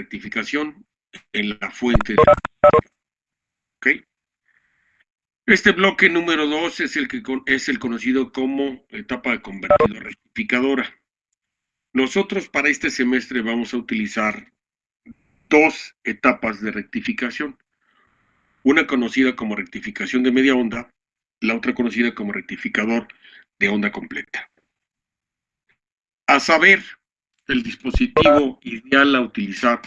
rectificación en la fuente de ¿ok? Este bloque número 2 es el conocido como etapa de convertido rectificadora. Nosotros para este semestre vamos a utilizar dos etapas de rectificación. Una conocida como rectificación de media onda, la otra conocida como rectificador de onda completa. A saber, el dispositivo ideal a utilizar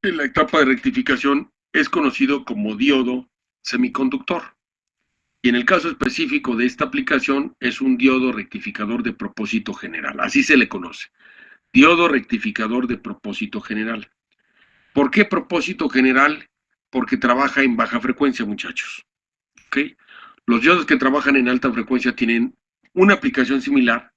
en la etapa de rectificación es conocido como diodo semiconductor. Y en el caso específico de esta aplicación es un diodo rectificador de propósito general, así se le conoce, diodo rectificador de propósito general. ¿Por qué propósito general? Porque trabaja en baja frecuencia, muchachos. ¿Okay? Los diodos que trabajan en alta frecuencia tienen una aplicación similar,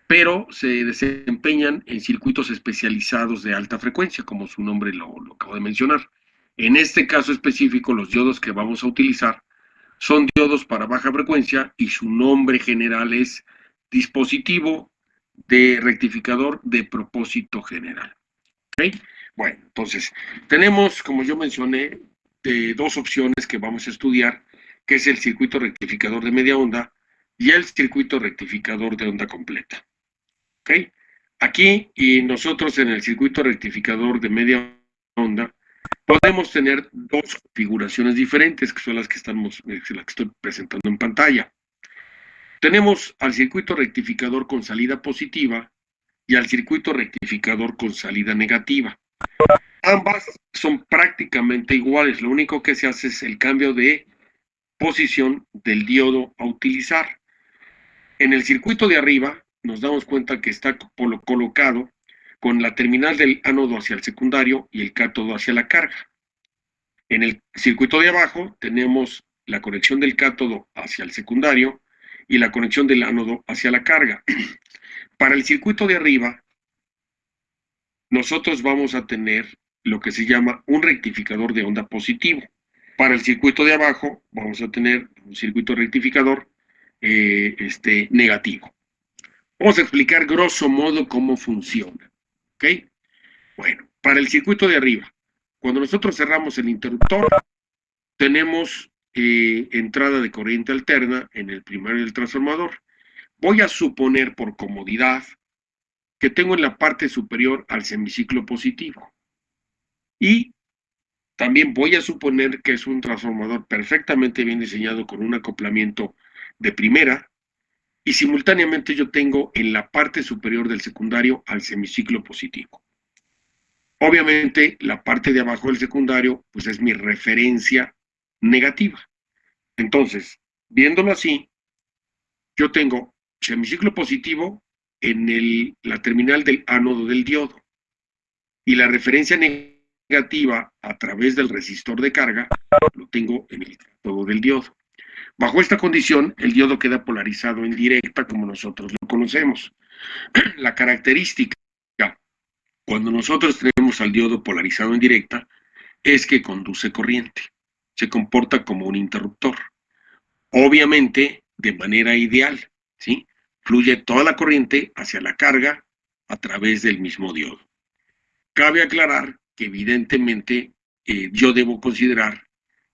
pero se desempeñan en circuitos especializados de alta frecuencia, como su nombre lo acabo de mencionar. En este caso específico, los diodos que vamos a utilizar son diodos para baja frecuencia y su nombre general es dispositivo de rectificador de propósito general. ¿Okay? Bueno, entonces, tenemos, como yo mencioné, dos opciones que vamos a estudiar, que es el circuito rectificador de media onda y el circuito rectificador de onda completa. ¿Okay? Aquí, y nosotros en el circuito rectificador de media onda, podemos tener dos configuraciones diferentes, que son las que estoy presentando en pantalla. Tenemos al circuito rectificador con salida positiva y al circuito rectificador con salida negativa. Ambas son prácticamente iguales, lo único que se hace es el cambio de posición del diodo a utilizar. En el circuito de arriba nos damos cuenta que está colocado con la terminal del ánodo hacia el secundario y el cátodo hacia la carga. En el circuito de abajo tenemos la conexión del cátodo hacia el secundario y la conexión del ánodo hacia la carga. Para el circuito de arriba, nosotros vamos a tener lo que se llama un rectificador de onda positivo. Para el circuito de abajo vamos a tener un circuito rectificador negativo. Vamos a explicar grosso modo cómo funciona. ¿Ok? Bueno, para el circuito de arriba, cuando nosotros cerramos el interruptor, tenemos entrada de corriente alterna en el primario del transformador. Voy a suponer por comodidad que tengo en la parte superior al semiciclo positivo. Y también voy a suponer que es un transformador perfectamente bien diseñado con un acoplamiento de primera y simultáneamente yo tengo en la parte superior del secundario al semiciclo positivo. Obviamente la parte de abajo del secundario pues es mi referencia negativa. Entonces, viéndolo así, yo tengo semiciclo positivo en la terminal del ánodo del diodo y la referencia negativa a través del resistor de carga lo tengo en el cátodo del diodo. Bajo esta condición, el diodo queda polarizado en directa como nosotros lo conocemos. La característica cuando nosotros tenemos al diodo polarizado en directa es que conduce corriente, se comporta como un interruptor. Obviamente, de manera ideal, ¿sí? Fluye toda la corriente hacia la carga a través del mismo diodo. Cabe aclarar que evidentemente yo debo considerar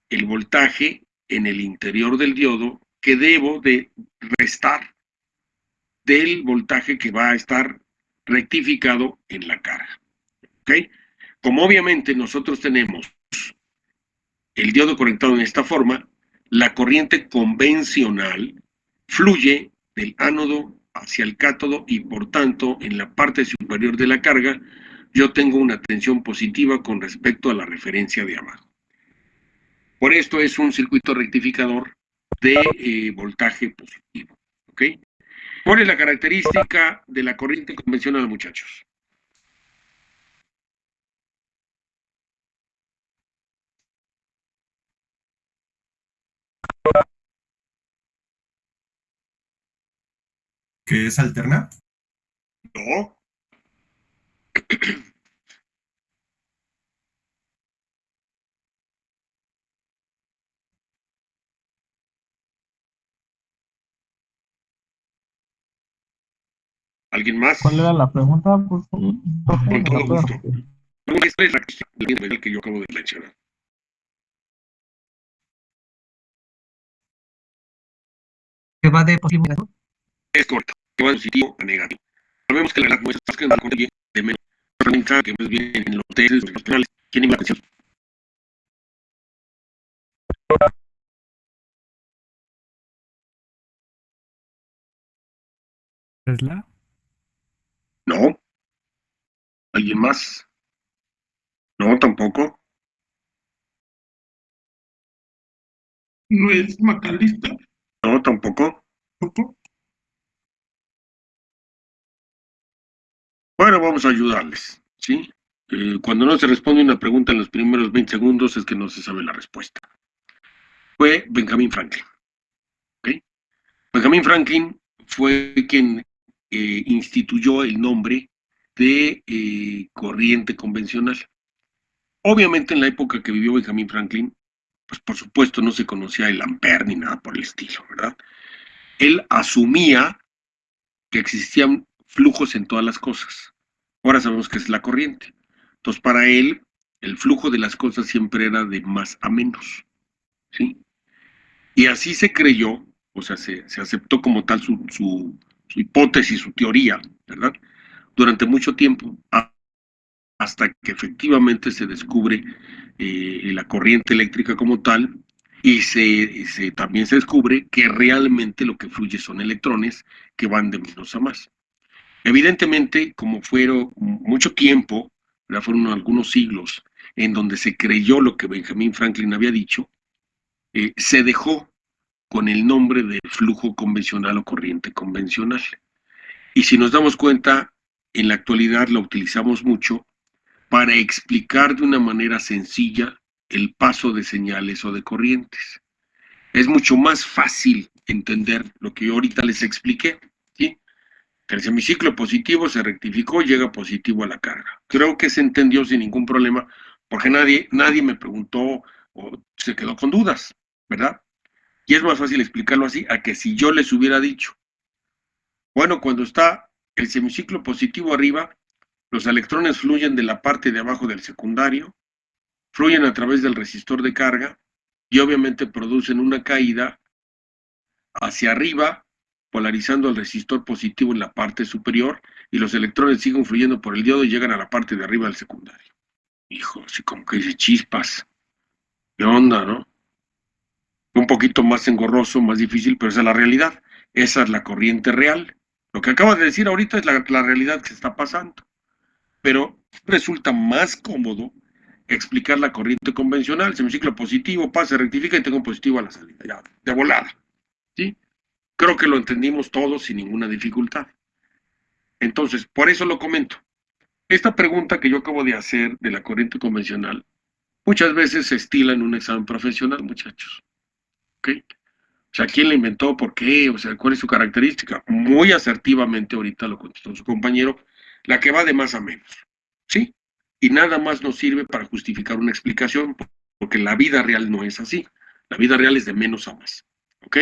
el voltaje en el interior del diodo que debo de restar del voltaje que va a estar rectificado en la carga. ¿Ok? Como obviamente nosotros tenemos el diodo conectado en esta forma, la corriente convencional fluye del ánodo hacia el cátodo y por tanto en la parte superior de la carga yo tengo una tensión positiva con respecto a la referencia de abajo. Por esto es un circuito rectificador de voltaje positivo. ¿Ok? ¿Cuál es la característica de la corriente convencional, muchachos? ¿Que es alterna? No. ¿Alguien ¿Cuál era más? la pregunta, por favor? Con ¿Me la todo puedo gusto. repetir? ¿Cuál es la característica que yo acabo de mencionar? Que va de positivo a negativo. Es correcto, que va de positivo a negativo. Sabemos que la realidad muestra que el bien de menos que más bien en los testes, en los penales, tienen la atención. Tesla. No, ¿alguien más? No, tampoco. No es Macalista. No, tampoco. ¿Tampoco? Bueno, vamos a ayudarles, ¿sí? Cuando no se responde una pregunta en los primeros 20 segundos es que no se sabe la respuesta. Fue Benjamin Franklin. ¿Ok? Benjamin Franklin fue quien instituyó el nombre de corriente convencional. Obviamente en la época que vivió Benjamin Franklin, pues por supuesto no se conocía el ampere ni nada por el estilo, ¿verdad? Él asumía que existían flujos en todas las cosas. Ahora sabemos que es la corriente. Entonces, para él, el flujo de las cosas siempre era de más a menos, ¿sí? Y así se creyó, o sea, se aceptó como tal su hipótesis, su teoría, ¿verdad? Durante mucho tiempo, hasta que efectivamente se descubre la corriente eléctrica como tal y también se descubre que realmente lo que fluye son electrones que van de menos a más. Evidentemente, como fueron mucho tiempo, ya fueron algunos siglos, en donde se creyó lo que Benjamin Franklin había dicho, se dejó con el nombre de flujo convencional o corriente convencional. Y si nos damos cuenta, en la actualidad la utilizamos mucho para explicar de una manera sencilla el paso de señales o de corrientes. Es mucho más fácil entender lo que yo ahorita les expliqué, ¿sí? El semiciclo positivo se rectificó, llega positivo a la carga. Creo que se entendió sin ningún problema, porque nadie me preguntó o se quedó con dudas, ¿verdad? Y es más fácil explicarlo así a que si yo les hubiera dicho, bueno, cuando está el semiciclo positivo arriba, los electrones fluyen de la parte de abajo del secundario, fluyen a través del resistor de carga y obviamente producen una caída hacia arriba, polarizando el resistor positivo en la parte superior y los electrones siguen fluyendo por el diodo y llegan a la parte de arriba del secundario. Hijo, así como que dice chispas. ¿Qué onda, no? Un poquito más engorroso, más difícil, pero esa es la realidad. Esa es la corriente real. Lo que acabas de decir ahorita es la realidad que se está pasando. Pero resulta más cómodo explicar la corriente convencional. Semiciclo positivo, pasa, rectifica y tengo un positivo a la salida. Ya, de volada. ¿Sí? Creo que lo entendimos todos sin ninguna dificultad. Entonces, por eso lo comento. Esta pregunta que yo acabo de hacer de la corriente convencional muchas veces se estila en un examen profesional, muchachos. ¿Ok? O sea, ¿quién la inventó? ¿Por qué? O sea, ¿cuál es su característica? Muy asertivamente ahorita lo contestó su compañero, la que va de más a menos. ¿Sí? Y nada más nos sirve para justificar una explicación, porque la vida real no es así. La vida real es de menos a más. ¿Ok?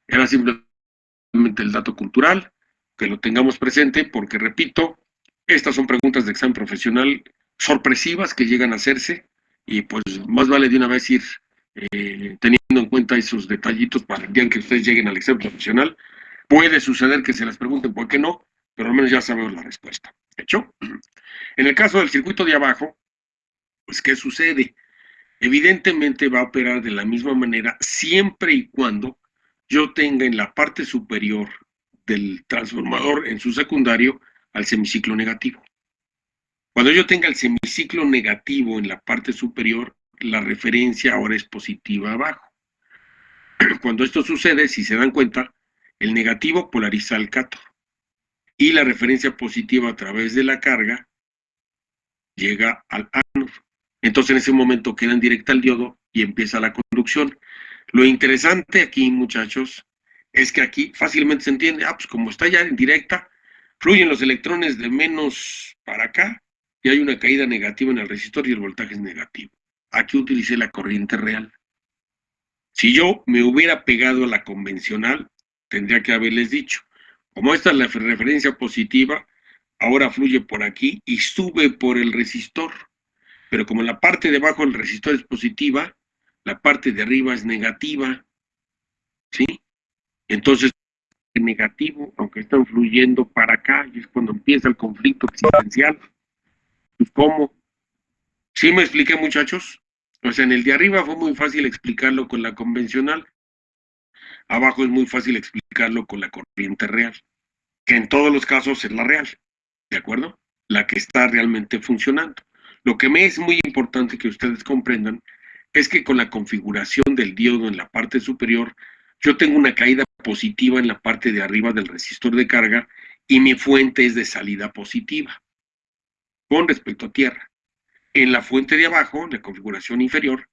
Era simplemente el dato cultural, que lo tengamos presente, porque repito, estas son preguntas de examen profesional sorpresivas que llegan a hacerse, y pues más vale de una vez ir teniendo en cuenta esos detallitos para el día en que ustedes lleguen al examen profesional. Puede suceder que se las pregunten por qué no, pero al menos ya sabemos la respuesta. ¿Hecho? En el caso del circuito de abajo, pues ¿qué sucede? Evidentemente va a operar de la misma manera siempre y cuando yo tenga en la parte superior del transformador en su secundario al semiciclo negativo. Cuando yo tenga el semiciclo negativo en la parte superior, la referencia ahora es positiva abajo. Cuando esto sucede, si se dan cuenta, el negativo polariza al cátodo y la referencia positiva a través de la carga llega al ánodo. Entonces en ese momento queda en directa al diodo y empieza la conducción. Lo interesante aquí, muchachos, es que aquí fácilmente se entiende, pues como está ya en directa, fluyen los electrones de menos para acá y hay una caída negativa en el resistor y el voltaje es negativo. Aquí utilicé la corriente real. Si yo me hubiera pegado a la convencional, tendría que haberles dicho, como esta es la referencia positiva, ahora fluye por aquí y sube por el resistor. pero como la parte de abajo del resistor es positiva, la parte de arriba es negativa, ¿sí? Entonces, el negativo, aunque están fluyendo para acá, y es cuando empieza el conflicto existencial. Pues, ¿cómo? ¿Sí me expliqué, muchachos? O sea, en el de arriba fue muy fácil explicarlo con la convencional, abajo es muy fácil explicarlo con la corriente real, que en todos los casos es la real, ¿de acuerdo? La que está realmente funcionando. Lo que me es muy importante que ustedes comprendan es que con la configuración del diodo en la parte superior, yo tengo una caída positiva en la parte de arriba del resistor de carga y mi fuente es de salida positiva con respecto a tierra. En la fuente de abajo, en la configuración inferior,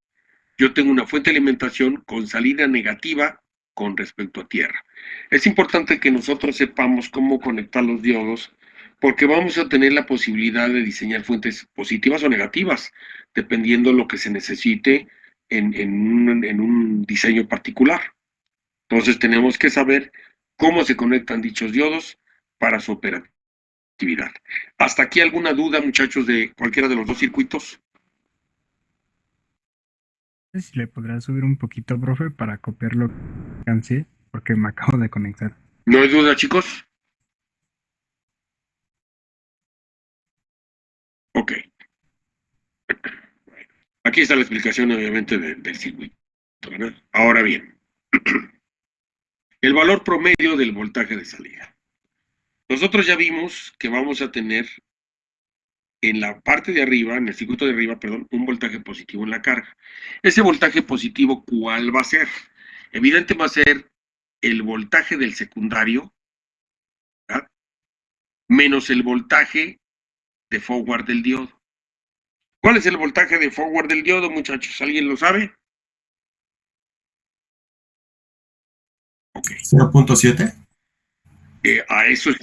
yo tengo una fuente de alimentación con salida negativa con respecto a tierra. Es importante que nosotros sepamos cómo conectar los diodos porque vamos a tener la posibilidad de diseñar fuentes positivas o negativas, dependiendo de lo que se necesite en un diseño particular. Entonces tenemos que saber cómo se conectan dichos diodos para su operatividad. ¿Hasta aquí alguna duda, muchachos, de cualquiera de los dos circuitos? No sé si le podrá subir un poquito, profe, para copiar lo que alcancé, porque me acabo de conectar. ¿No hay duda, chicos? Ok. Aquí está la explicación, obviamente, del circuito, ¿verdad? Ahora bien, el valor promedio del voltaje de salida. Nosotros ya vimos que vamos a tener en la parte de arriba, en el circuito de arriba, perdón, un voltaje positivo en la carga. Ese voltaje positivo, ¿cuál va a ser? Evidente va a ser el voltaje del secundario, ¿verdad? Menos el voltaje de forward del diodo. ¿Cuál es el voltaje de forward del diodo, muchachos? ¿Alguien lo sabe? Ok. 0.7. A eso es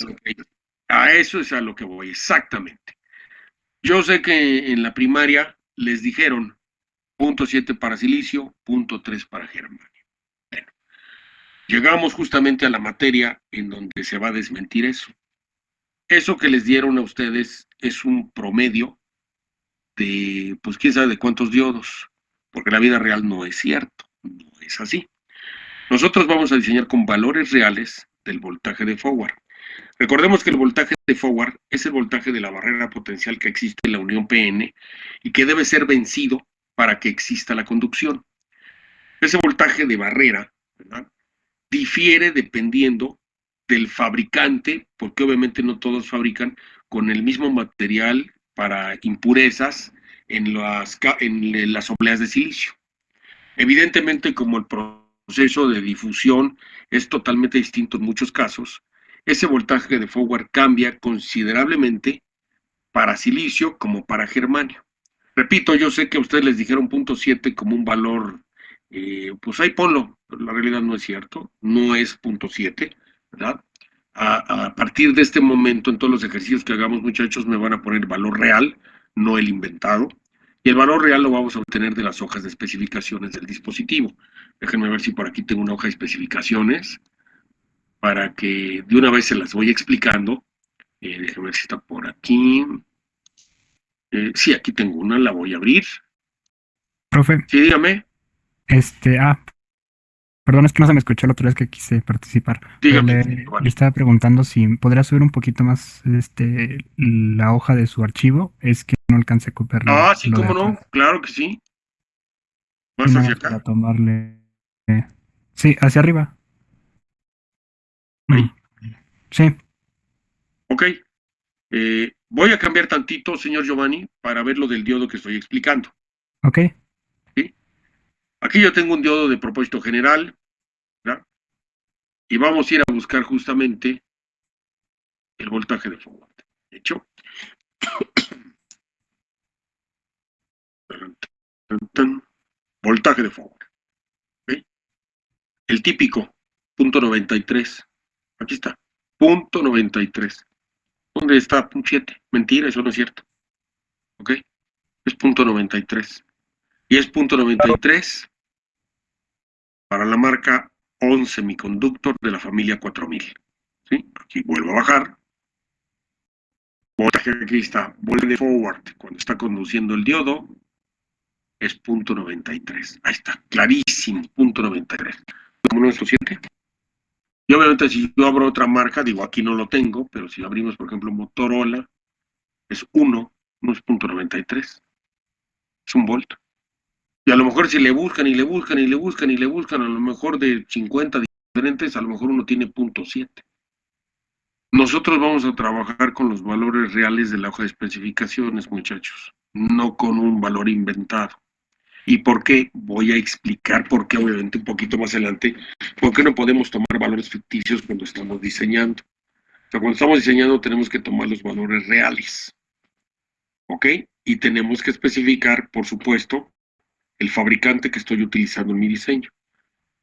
a eso es a lo que voy, exactamente. Yo sé que en la primaria les dijeron .7 para silicio, .3 para germanio. Bueno, llegamos justamente a la materia en donde se va a desmentir eso. Eso que les dieron a ustedes es un promedio de, pues quién sabe de cuántos diodos, porque la vida real no es cierto, no es así. Nosotros vamos a diseñar con valores reales del voltaje de forward. Recordemos que el voltaje de forward es el voltaje de la barrera potencial que existe en la unión PN y que debe ser vencido para que exista la conducción. Ese voltaje de barrera, ¿verdad?, difiere dependiendo del fabricante, porque obviamente no todos fabrican con el mismo material para impurezas en las obleas de silicio. Evidentemente, como el proceso de difusión es totalmente distinto en muchos casos, ese voltaje de forward cambia considerablemente para silicio como para germanio. Repito, yo sé que a ustedes les dijeron .7 como un valor, pues ahí ponlo, pero la realidad no es cierto, no es .7, ¿verdad? A partir de este momento, en todos los ejercicios que hagamos, muchachos, me van a poner valor real, no el inventado. Y el valor real lo vamos a obtener de las hojas de especificaciones del dispositivo. Déjenme ver si por aquí tengo una hoja de especificaciones para que de una vez se las voy explicando. Déjenme ver si está por aquí. Sí, aquí tengo una, la voy a abrir. Profe, Sí, dígame, este, perdón, es que no se me escuchó la otra vez que quise participar, pero dígame. le estaba preguntando si podría subir un poquito más, la hoja de su archivo. Es que no alcancé a copiar Sí, lo de cómo atrás. no, claro que sí. Sí, ¿Vas nada hacia más para acá? tomarle. Sí, hacia arriba. Ahí. Sí, Ok. Voy a cambiar tantito, señor Giovanni, para ver lo del diodo que estoy explicando. ok, ¿Sí? Aquí yo tengo un diodo de propósito general, ¿verdad? Y vamos a ir a buscar justamente el voltaje de forward. ¿De hecho? Voltaje de forward. ¿Ok? El típico, .93. Aquí está, .93. ¿Dónde está .7? Mentira, eso no es cierto. ¿Ok? Es .93. Y es .93 para la marca 11 semiconductor de la familia 4000. ¿Sí? Aquí vuelvo a bajar. Voltaje, aquí está, voltaje forward, cuando está conduciendo el diodo, es 0.93. Ahí está, clarísimo, 0.93. ¿Cómo no es lo siete? Y obviamente si yo abro otra marca, digo, aquí no lo tengo, pero si abrimos, por ejemplo, Motorola, es 1, no es 0.93, es un volt. Y a lo mejor si le buscan y le buscan y le buscan y le buscan, a lo mejor de 50 diferentes, a lo mejor uno tiene 0.7. Nosotros vamos a trabajar con los valores reales de la hoja de especificaciones, muchachos, no con un valor inventado. ¿Y por qué? Voy a explicar por qué, obviamente, un poquito más adelante, por qué no podemos tomar valores ficticios cuando estamos diseñando. O sea, cuando estamos diseñando tenemos que tomar los valores reales, ¿ok? Y tenemos que especificar, por supuesto, el fabricante que estoy utilizando en mi diseño.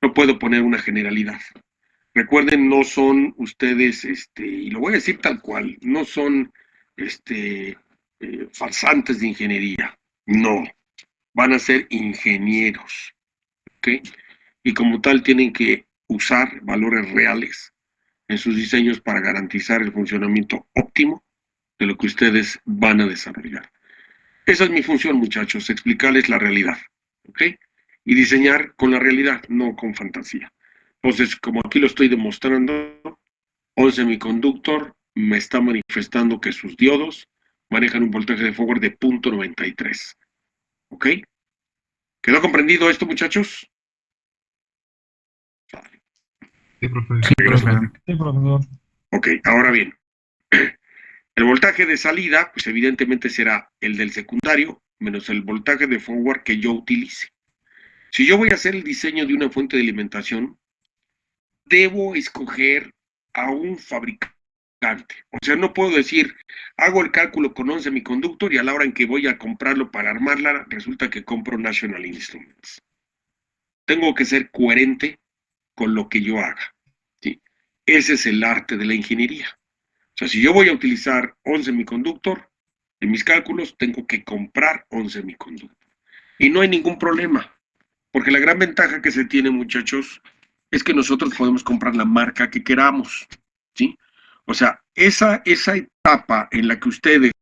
No puedo poner una generalidad. Recuerden, no son ustedes, y lo voy a decir tal cual, no son farsantes de ingeniería. No, van a ser ingenieros, ¿ok? Y como tal tienen que usar valores reales en sus diseños para garantizar el funcionamiento óptimo de lo que ustedes van a desarrollar. Esa es mi función, muchachos, explicarles la realidad, ¿ok? Y diseñar con la realidad, no con fantasía. Entonces, como aquí lo estoy demostrando, un semiconductor me está manifestando que sus diodos manejan un voltaje de forward de 0.93, ¿ok? ¿Quedó comprendido esto, muchachos? Sí, profe. Sí, Gracias. profe. Sí, profesor. Ok, ahora bien, el voltaje de salida, pues evidentemente será el del secundario menos el voltaje de forward que yo utilice. Si yo voy a hacer el diseño de una fuente de alimentación, debo escoger a un fabricante. O sea, no puedo decir, hago el cálculo con 11 semiconductor y a la hora en que voy a comprarlo para armarla, resulta que compro National Instruments. Tengo que ser coherente con lo que yo haga, ¿sí? Ese es el arte de la ingeniería. O sea, si yo voy a utilizar 11 semiconductor en mis cálculos, tengo que comprar 11 semiconductor. Y no hay ningún problema, porque la gran ventaja que se tiene, muchachos, es que nosotros podemos comprar la marca que queramos, ¿sí? O sea, esa etapa en la que ustedes,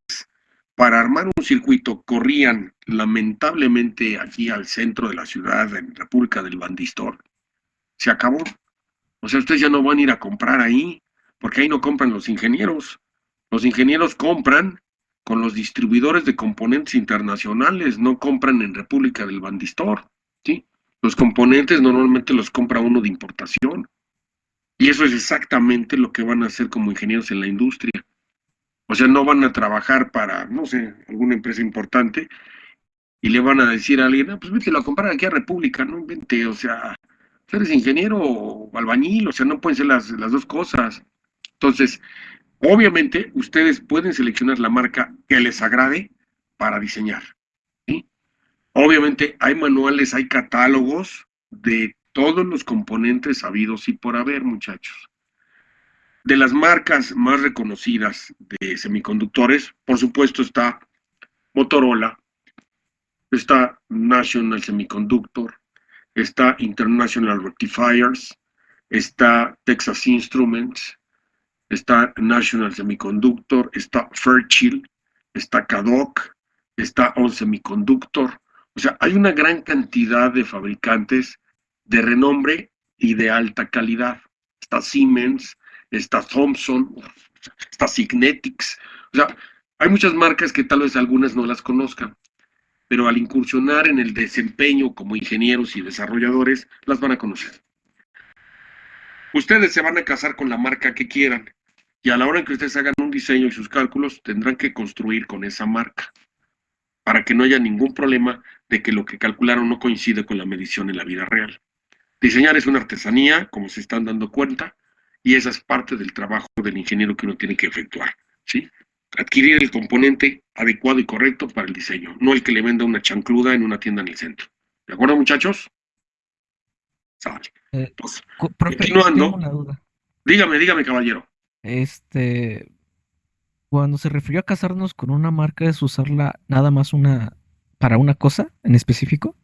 para armar un circuito, corrían lamentablemente aquí al centro de la ciudad, en República del Bandistor, se acabó. O sea, ustedes ya no van a ir a comprar ahí, porque ahí no compran los ingenieros. Los ingenieros compran con los distribuidores de componentes internacionales, no compran en República del Bandistor, ¿sí? Los componentes normalmente los compra uno de importación. Y eso es exactamente lo que van a hacer como ingenieros en la industria. O sea, no van a trabajar para, no sé, alguna empresa importante y le van a decir a alguien, ah, pues vete a comprar aquí a República, no vente, o sea, eres ingeniero o albañil, o sea, no pueden ser las dos cosas. Entonces, obviamente, ustedes pueden seleccionar la marca que les agrade para diseñar, ¿sí? Obviamente, hay manuales, hay catálogos de todos los componentes habidos y por haber, muchachos. De las marcas más reconocidas de semiconductores, por supuesto, está Motorola, está National Semiconductor, está International Rectifiers, está Texas Instruments, está National Semiconductor, está Fairchild, está Cadoc, está On Semiconductor. O sea, hay una gran cantidad de fabricantes de renombre y de alta calidad. Está Siemens, está Thomson, está Signetics. O sea, hay muchas marcas que tal vez algunas no las conozcan, pero al incursionar en el desempeño como ingenieros y desarrolladores, las van a conocer. Ustedes se van a casar con la marca que quieran y a la hora en que ustedes hagan un diseño y sus cálculos, tendrán que construir con esa marca para que no haya ningún problema de que lo que calcularon no coincide con la medición en la vida real. Diseñar es una artesanía, como se están dando cuenta, y esa es parte del trabajo del ingeniero que uno tiene que efectuar, ¿sí? Adquirir el componente adecuado y correcto para el diseño, no el que le venda una chancluda en una tienda en el centro. ¿De acuerdo, muchachos? Sale. Entonces, Profe, tengo continuando, una duda. dígame, caballero. Este, cuando se refirió a casarnos con una marca, ¿es usarla nada más para una cosa en específico?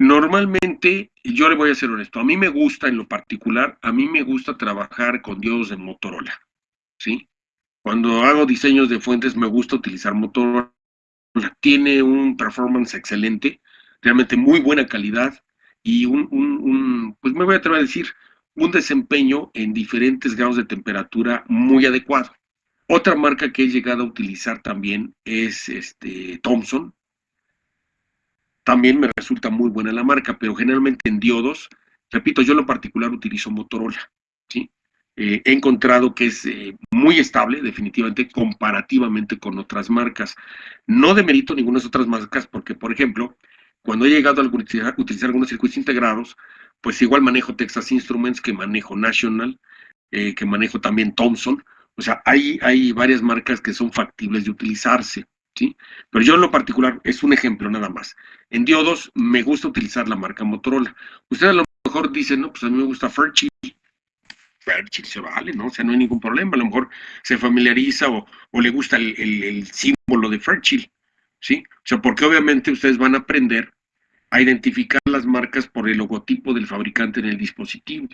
Normalmente, yo le voy a ser honesto, a mí me gusta en lo particular, a mí me gusta trabajar con diodos de Motorola, ¿sí? Cuando hago diseños de fuentes me gusta utilizar Motorola. Tiene un performance excelente, realmente muy buena calidad y pues me voy a atrever a decir, un desempeño en diferentes grados de temperatura muy adecuado. Otra marca que he llegado a utilizar también es Thomson. También me resulta muy buena la marca, pero generalmente en diodos, repito, yo en lo particular utilizo Motorola, ¿sí? He encontrado que es muy estable, definitivamente, comparativamente con otras marcas. No demerito ninguna de otras marcas, porque, por ejemplo, cuando he llegado a utilizar algunos circuitos integrados, pues igual manejo Texas Instruments, que manejo National, que manejo también Thomson. O sea, hay varias marcas que son factibles de utilizarse, ¿sí? Pero yo en lo particular, es un ejemplo nada más. En diodos me gusta utilizar la marca Motorola. Ustedes a lo mejor dicen, no, pues a mí me gusta Fairchild. Fairchild se vale, ¿no? O sea, no hay ningún problema. A lo mejor se familiariza o le gusta el símbolo de Fairchild, ¿sí? O sea, porque obviamente ustedes van a aprender a identificar las marcas por el logotipo del fabricante en el dispositivo.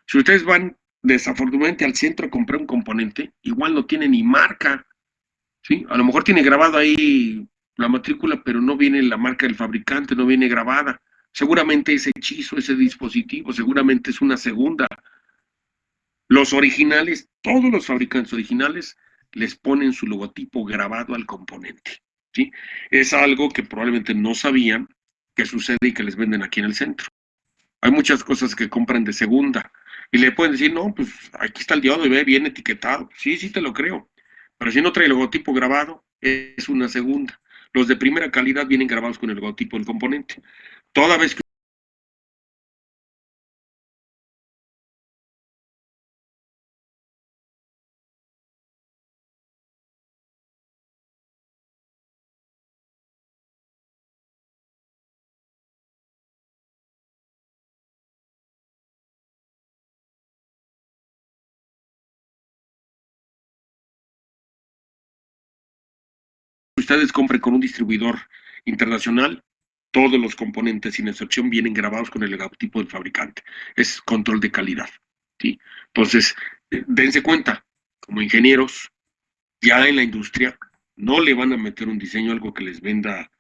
Si ustedes van desafortunadamente al centro a comprar un componente, igual no tiene ni marca, ¿sí? A lo mejor tiene grabado ahí la matrícula, pero no viene la marca del fabricante, no viene grabada. Seguramente ese hechizo, ese dispositivo, seguramente es una segunda. Los originales, todos los fabricantes originales les ponen su logotipo grabado al componente, ¿sí? Es algo que probablemente no sabían que sucede y que les venden aquí en el centro. Hay muchas cosas que compran de segunda y le pueden decir, no, pues aquí está el diodo y ve bien etiquetado. Sí, sí te lo creo. Pero si no trae el logotipo grabado, es una segunda. Los de primera calidad vienen grabados con el logotipo del componente. Toda vez que ustedes compren con un distribuidor internacional, todos los componentes sin excepción vienen grabados con el logotipo del fabricante. Es control de calidad, ¿sí? Entonces, dense cuenta, como ingenieros, ya en la industria no le van a meter un diseño, algo que les venda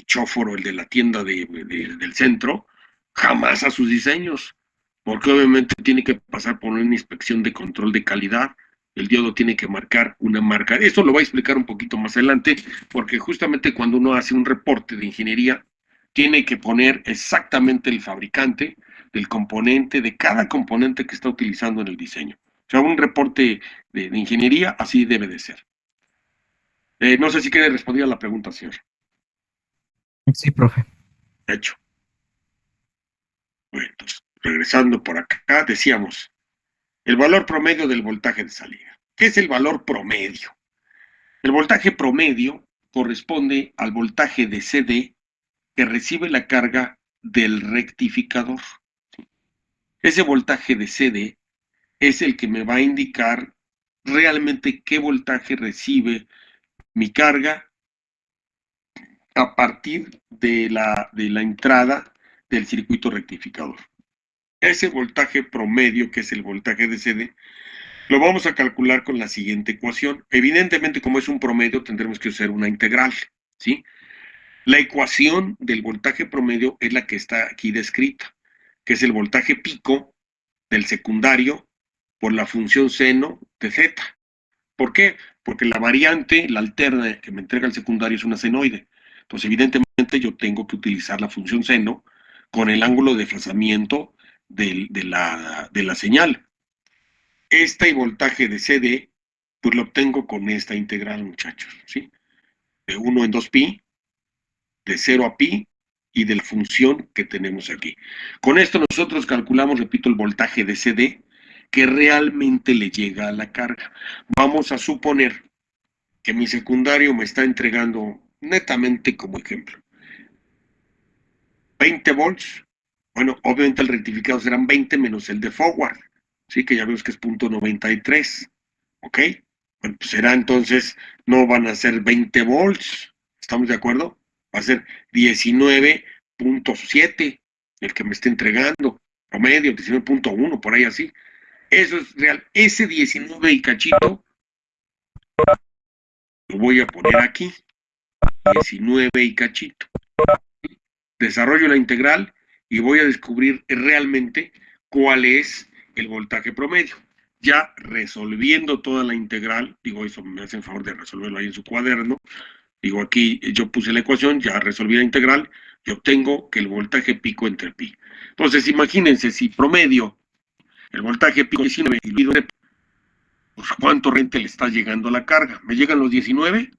Chóforo, el de la tienda del centro, jamás a sus diseños, porque obviamente tiene que pasar por una inspección de control de calidad. El diodo tiene que marcar una marca. Esto lo voy a explicar un poquito más adelante, porque justamente cuando uno hace un reporte de ingeniería, tiene que poner exactamente el fabricante del componente, de cada componente que está utilizando en el diseño. O sea, un reporte de ingeniería así debe de ser. No sé si quiere responder a la pregunta, señor. Sí, profe. Hecho. Bueno, entonces, regresando por acá, decíamos, el valor promedio del voltaje de salida. ¿Qué es el valor promedio? El voltaje promedio corresponde al voltaje de CD que recibe la carga del rectificador. Ese voltaje de CD es el que me va a indicar realmente qué voltaje recibe mi carga a partir de la entrada del circuito rectificador. Ese voltaje promedio, que es el voltaje de CD, lo vamos a calcular con la siguiente ecuación. Evidentemente, como es un promedio, tendremos que usar una integral, ¿sí? La ecuación del voltaje promedio es la que está aquí descrita, que es el voltaje pico del secundario por la función seno de Z. ¿Por qué? Porque la variante, la alterna que me entrega el secundario es una senoide. Entonces, evidentemente, yo tengo que utilizar la función seno con el ángulo de desfasamiento de la señal. Y voltaje de CD, pues lo obtengo con esta integral, muchachos, ¿sí? De 1 en 2 pi, de 0 a pi, y de la función que tenemos aquí. Con esto nosotros calculamos, repito, el voltaje de CD que realmente le llega a la carga. Vamos a suponer que mi secundario me está entregando netamente como ejemplo 20 volts. Bueno, obviamente el rectificado serán 20 menos el de forward, ¿sí? Que ya vemos que es 0.93, ¿ok? Bueno, pues será entonces, no van a ser 20 volts, ¿estamos de acuerdo? Va a ser 19.7 el que me esté entregando, promedio, 19.1, por ahí así. Eso es real. Ese 19 y cachito Lo voy a poner aquí, 19 y cachito. Desarrollo la integral y voy a descubrir realmente cuál es el voltaje promedio. Ya resolviendo toda la integral, digo, eso me hacen favor de resolverlo ahí en su cuaderno. Digo, aquí yo puse la ecuación, ya resolví la integral y obtengo que el voltaje pico entre pi. Entonces, imagínense, si promedio el voltaje pico 19 y divido entre, pues, ¿cuánto corriente le está llegando a la carga? ¿Me llegan los 19?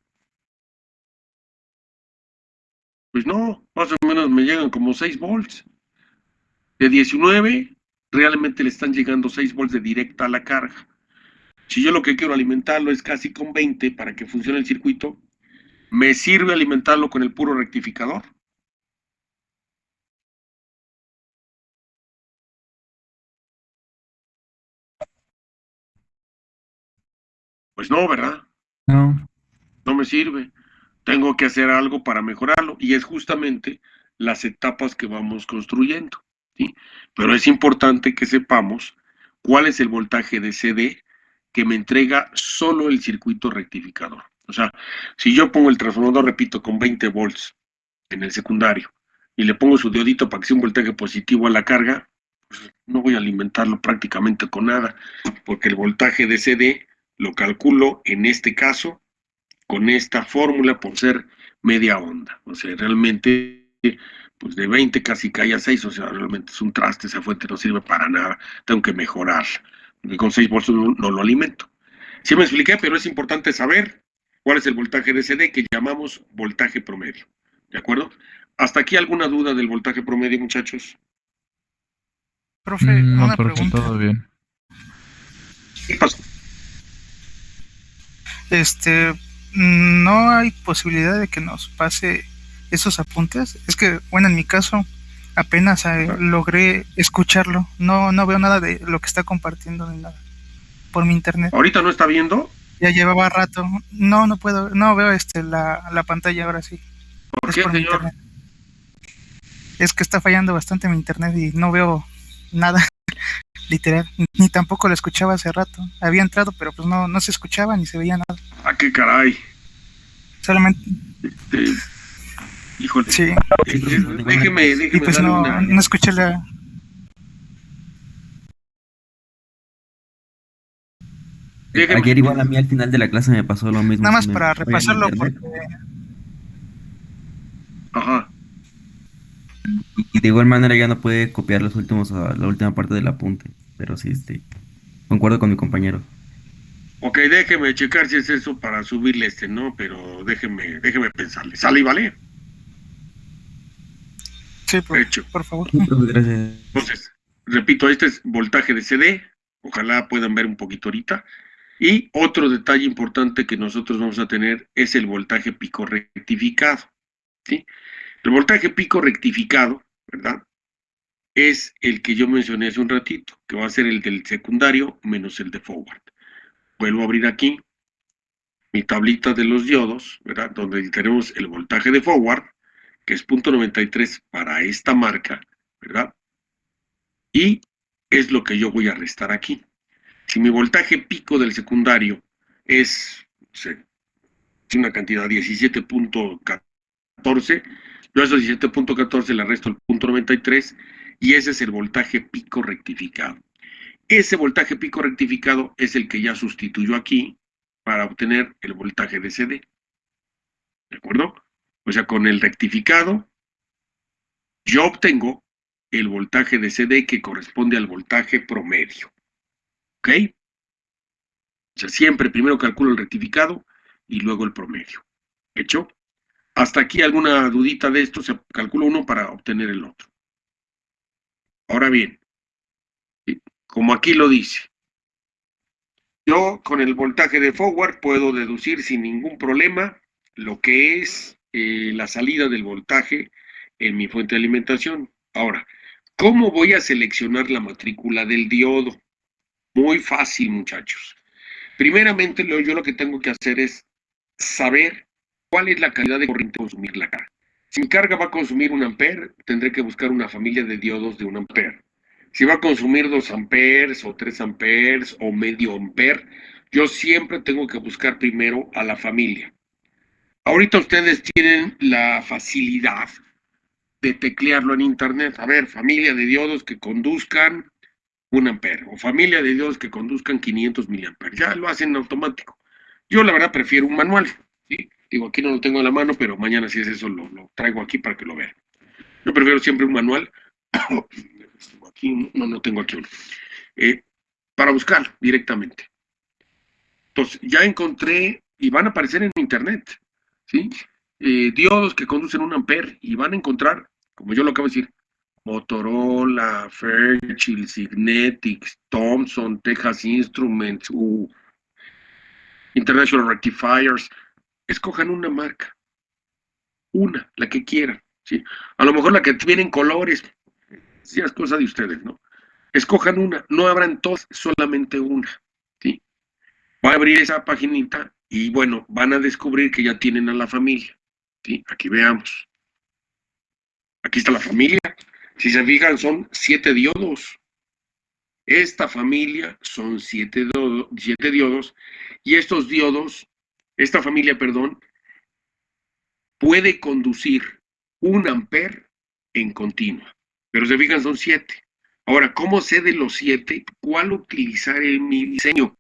Pues no, más o menos me llegan como 6 volts. De 19, realmente le están llegando 6 volts de directa a la carga. Si yo lo que quiero alimentarlo es casi con 20 para que funcione el circuito, ¿me sirve alimentarlo con el puro rectificador? Pues no, ¿verdad? No, No me sirve. Tengo que hacer algo para mejorarlo y es justamente las etapas que vamos construyendo, ¿sí? Pero es importante que sepamos cuál es el voltaje de CD que me entrega solo el circuito rectificador. O sea, si yo pongo el transformador, repito, con 20 volts en el secundario y le pongo su diodito para que sea un voltaje positivo a la carga, pues no voy a alimentarlo prácticamente con nada, porque el voltaje de CD lo calculo en este caso con esta fórmula por ser media onda. O sea, realmente, pues de 20 casi cae a 6, o sea, realmente es un traste, esa fuente no sirve para nada, tengo que mejorarla, porque con 6 volts no lo alimento. Sí me expliqué, pero es importante saber cuál es el voltaje de CD que llamamos voltaje promedio. ¿De acuerdo? ¿Hasta aquí alguna duda del voltaje promedio, muchachos? Profe, No, una profe, pregunta. todo bien. ¿Qué pasó? Este, ¿no hay posibilidad de que nos pase esos apuntes? Es que, bueno, en mi caso, apenas logré escucharlo. No veo nada de lo que está compartiendo ni nada por mi internet. ¿Ahorita no está viendo? Ya llevaba rato. No puedo, no veo la pantalla ahora sí. ¿Por Es qué, por mi señor? internet. Es que está fallando bastante mi internet y no veo nada, literal. Ni tampoco lo escuchaba hace rato. Había entrado, pero pues no se escuchaba ni se veía nada. ¿A qué caray? Solamente, Este, híjole. sí. Sí, profesor, de igual manera. Y Déjeme pues darle una. no escuché Déjeme. Ayer igual a mí al final de la clase me pasó lo mismo, nada se más me para fue el repasarlo internet porque Ajá. y de igual manera ya no pude copiar los últimos, la última parte del apunte, pero sí, concuerdo con mi compañero. Ok, déjeme checar si es eso para subirle ¿no? Pero déjeme pensarle. ¿Sale y vale? sí, Hecho. por favor. Sí, profe, gracias. Entonces, repito, este es voltaje de CD. Ojalá puedan ver un poquito ahorita. Y otro detalle importante que nosotros vamos a tener es el voltaje pico rectificado. ¿Sí? El voltaje pico rectificado, ¿verdad? Es el que yo mencioné hace un ratito, que va a ser el del secundario menos el de forward. Vuelvo a abrir aquí mi tablita de los diodos, ¿verdad? Donde tenemos el voltaje de forward, que es 0.93 para esta marca, ¿verdad? Y es lo que yo voy a restar aquí. Si mi voltaje pico del secundario es una cantidad 17.14, yo a esos 17.14 le resto el 0.93 y ese es el voltaje pico rectificado. Ese voltaje pico rectificado es el que ya sustituyo aquí para obtener el voltaje de CD. ¿De acuerdo? O sea, con el rectificado, yo obtengo el voltaje de CD que corresponde al voltaje promedio. ¿Ok? O sea, siempre primero calculo el rectificado y luego el promedio. ¿Hecho? Hasta aquí alguna dudita de esto, se calcula uno para obtener el otro. Ahora bien, como aquí lo dice, yo con el voltaje de forward puedo deducir sin ningún problema lo que es la salida del voltaje en mi fuente de alimentación. Ahora, ¿cómo voy a seleccionar la matrícula del diodo? Muy fácil, muchachos. Primeramente, yo lo que tengo que hacer es saber cuál es la calidad de corriente a consumir la carga. Si mi carga va a consumir 1 ampere, tendré que buscar una familia de diodos de 1 ampere. Si va a consumir 2 amperes o 3 amperes o medio ampere, yo siempre tengo que buscar primero a la familia. Ahorita ustedes tienen la facilidad de teclearlo en internet. A ver, familia de diodos que conduzcan 1 ampere o familia de diodos que conduzcan 500 miliamperes. Ya lo hacen en automático. Yo la verdad prefiero un manual. ¿Sí? Digo, aquí no lo tengo a la mano, pero mañana si es eso lo traigo aquí para que lo vean. Yo prefiero siempre un manual. Aquí no tengo aquí uno. Para buscar directamente. Entonces, ya encontré y van a aparecer en internet, ¿sí? Diodos que conducen 1 ampere y van a encontrar, como yo lo acabo de decir, Motorola, Fairchild, Signetics, Thomson, Texas Instruments, International Rectifiers. Escojan una marca, la que quieran, ¿sí? A lo mejor la que viene en colores, sí, es cosa de ustedes, ¿no? Escojan una, no abran todas, solamente una, ¿sí? Voy a abrir esa paginita y bueno, van a descubrir que ya tienen a la familia, ¿sí? Aquí veamos. Aquí está la familia. Si se fijan, son 7 diodos. Esta familia son 7 diodos y estos diodos, esta familia, perdón, puede conducir 1 ampere en continua. Pero se fijan, son 7. Ahora, ¿cómo sé de los 7 cuál utilizar en mi diseño?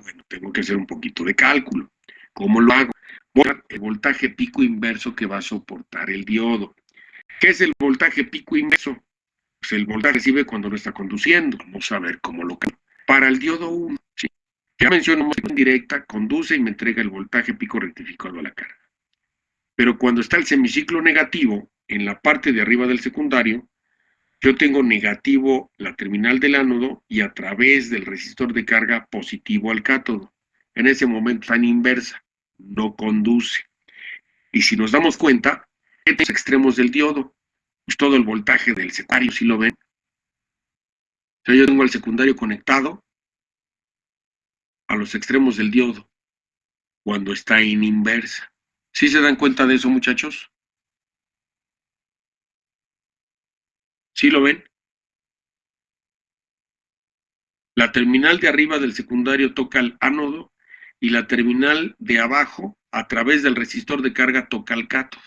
Bueno, tengo que hacer un poquito de cálculo. ¿Cómo lo hago? Voy a el voltaje pico inverso que va a soportar el diodo. ¿Qué es el voltaje pico inverso? Pues el voltaje recibe cuando lo está conduciendo. Vamos a ver cómo lo cambio. Para el diodo 1, ¿sí? Ya mencionamos en directa, conduce y me entrega el voltaje pico rectificado a la carga. Pero cuando está el semiciclo negativo, en la parte de arriba del secundario, yo tengo negativo la terminal del ánodo y a través del resistor de carga positivo al cátodo. En ese momento está en inversa, no conduce. Y si nos damos cuenta, estos extremos del diodo, pues todo el voltaje del secundario, ¿sí lo ven? O sea, yo tengo el secundario conectado a los extremos del diodo cuando está en inversa. ¿Sí se dan cuenta de eso, muchachos? ¿Sí lo ven? La terminal de arriba del secundario toca al ánodo y la terminal de abajo, a través del resistor de carga, toca al cátodo.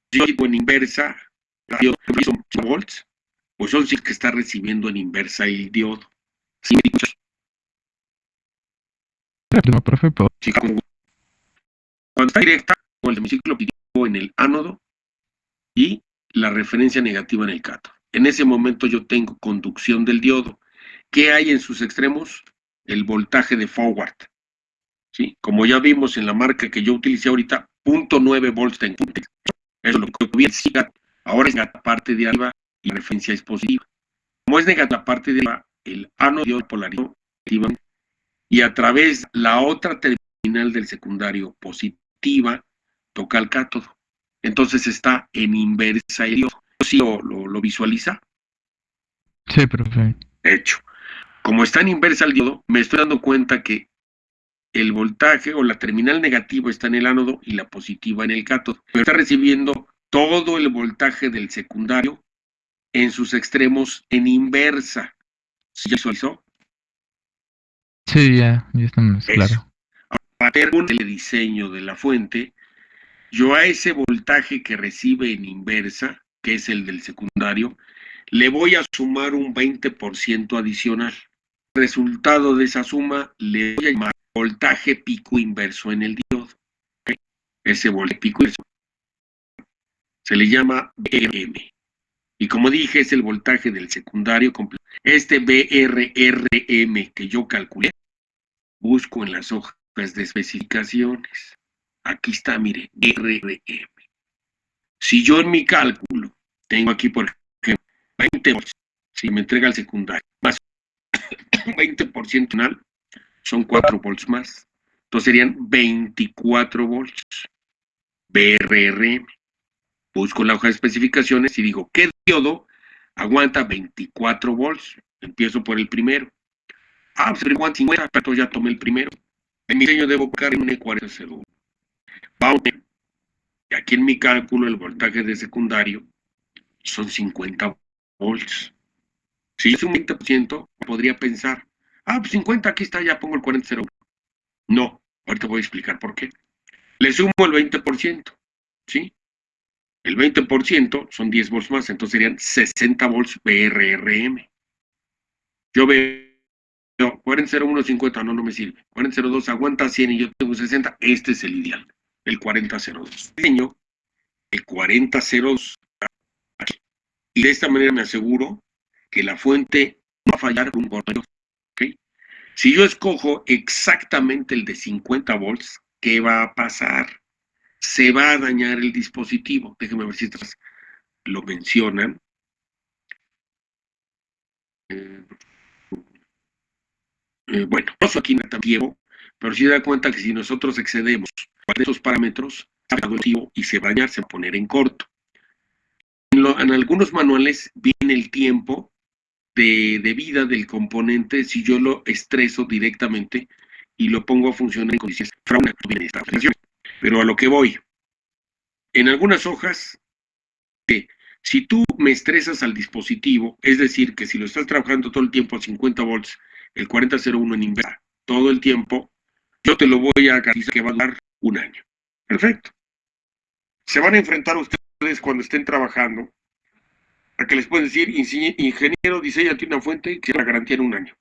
Si yo en inversa, son volts, pues son sí que está recibiendo en inversa el diodo. ¿Sí? No, profe, pero Sí, cuando está directa, con el semiciclo positivo en el ánodo y la referencia negativa en el cátodo. En ese momento yo tengo conducción del diodo. ¿Qué hay en sus extremos? El voltaje de forward. ¿Sí? Como ya vimos en la marca que yo utilicé ahorita, 0.9 volts de input. Eso es lo que hubiera sido. Ahora es la parte de arriba y la referencia es positiva. Como es negativa la parte de arriba, el ánodo dio polaridad positiva y a través la otra terminal del secundario positiva toca el cátodo. Entonces está en inversa el diodo. ¿Sí lo visualiza? sí, profe. De hecho, como está en inversa el diodo, me estoy dando cuenta que el voltaje o la terminal negativa está en el ánodo y la positiva en el cátodo. Pero está recibiendo todo el voltaje del secundario en sus extremos en inversa. ¿Sí ya visualizó? Sí, ya está más Eso. claro. Para ver el diseño de la fuente, yo a ese voltaje que recibe en inversa, que es el del secundario, le voy a sumar un 20% adicional. Resultado de esa suma le voy a llamar voltaje pico inverso en el diodo. ¿Okay? Ese voltaje pico inverso se le llama BRM. Y como dije, es el voltaje del secundario completo. Este BRRM que yo calculé, busco en las hojas de especificaciones. Aquí está, mire, BRRM. Si yo en mi cálculo tengo aquí, por ejemplo, 20 volts, si me entrega el secundario, más 20% final, son 4 volts más. Entonces serían 24 volts. BRRM. Busco la hoja de especificaciones y digo, ¿qué diodo aguanta 24 volts? Empiezo por el primero. Pues aguanta 50, pero ya tomé el primero. En mi diseño debo buscar un E4001. Vamos, y aquí en mi cálculo el voltaje de secundario son 50 volts. Si yo soy un 20%, podría pensar, pues 50, aquí está, ya pongo el 4001. No, ahorita voy a explicar por qué. Le sumo el 20%, ¿sí? El 20% son 10 volts más, entonces serían 60 volts VRRM. Yo veo 400150, no me sirve. 4002 aguanta 100 y yo tengo 60, este es el ideal, el 4002. Diseño el 4002 aquí. Y de esta manera me aseguro que la fuente no va a fallar con un corto. ¿Okay? Si yo escojo exactamente el de 50 volts, ¿qué va a pasar? Se va a dañar el dispositivo. Déjenme ver si estas lo mencionan. Bueno, no soy aquí también, pero sí da cuenta que si nosotros excedemos de esos parámetros, y se va a dañar, se va a poner en corto. En algunos manuales viene el tiempo de vida del componente si yo lo estreso directamente y lo pongo a funcionar en condiciones pero a lo que voy, en algunas hojas, si tú me estresas al dispositivo, es decir, que si lo estás trabajando todo el tiempo a 50 volts, el 4001 en inversa, todo el tiempo, yo te lo voy a garantizar que va a durar un año. Perfecto. Se van a enfrentar ustedes cuando estén trabajando a que les pueden decir, ingeniero, diseñate una fuente que la garantía en un año.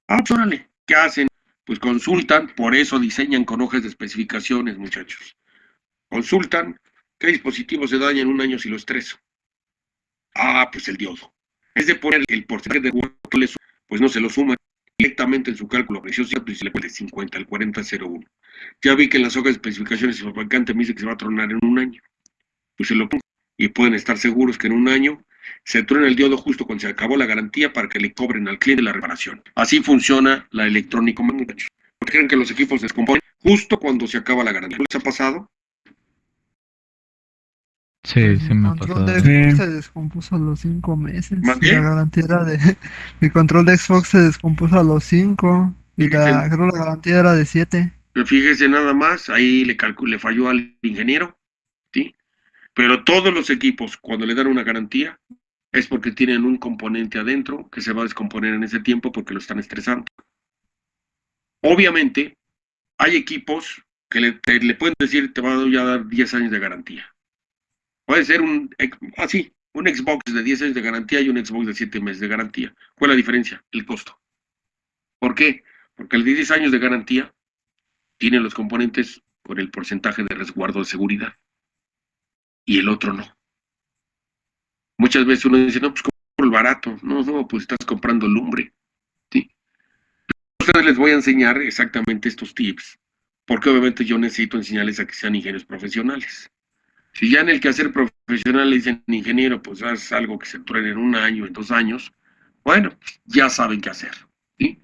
Ah, pues órale, ¿qué hacen? Pues consultan, por eso diseñan con hojas de especificaciones, muchachos. Consultan qué dispositivo se daña en un año si lo estreso. Ah, pues el diodo. Es de poner el porcentaje de hueco, pues no se lo suman directamente en su cálculo precioso y se le pone 50 al 4001. Ya vi que en las hojas de especificaciones el fabricante me dice que se va a tronar en un año. Pues se lo pongo y pueden estar seguros que en un año se truena el diodo justo cuando se acabó la garantía para que le cobren al cliente la reparación. Así funciona la electrónica, muchachos. ¿Por qué creen que los equipos se descomponen justo cuando se acaba la garantía? ¿Les ha pasado? Sí, Pues sí mi me ha control de pasado. Sí. Xbox se descompuso a los 5 meses y ¿Mandé? la garantía era de... Mi control de Xbox se descompuso a los 5 y Fíjense, creo la garantía era de 7. fíjese nada más, ahí le falló al ingeniero, ¿sí? Pero todos los equipos, cuando le dan una garantía, es porque tienen un componente adentro que se va a descomponer en ese tiempo porque lo están estresando. Obviamente, hay equipos que le pueden decir, te va a dar 10 años de garantía. Puede ser un Xbox de 10 años de garantía y un Xbox de 7 meses de garantía. ¿Cuál es la diferencia? El costo. ¿Por qué? Porque el de 10 años de garantía tiene los componentes con el porcentaje de resguardo de seguridad y el otro no. Muchas veces uno dice, no, pues compro el barato. No, pues estás comprando lumbre. ¿Sí? A ustedes les voy a enseñar exactamente estos tips, porque obviamente yo necesito enseñarles a que sean ingenieros profesionales. Si ya en el quehacer profesional le dicen ingeniero, pues haz algo que se truene en un año, en 2 años, bueno, pues ya saben qué hacer, ¿sí?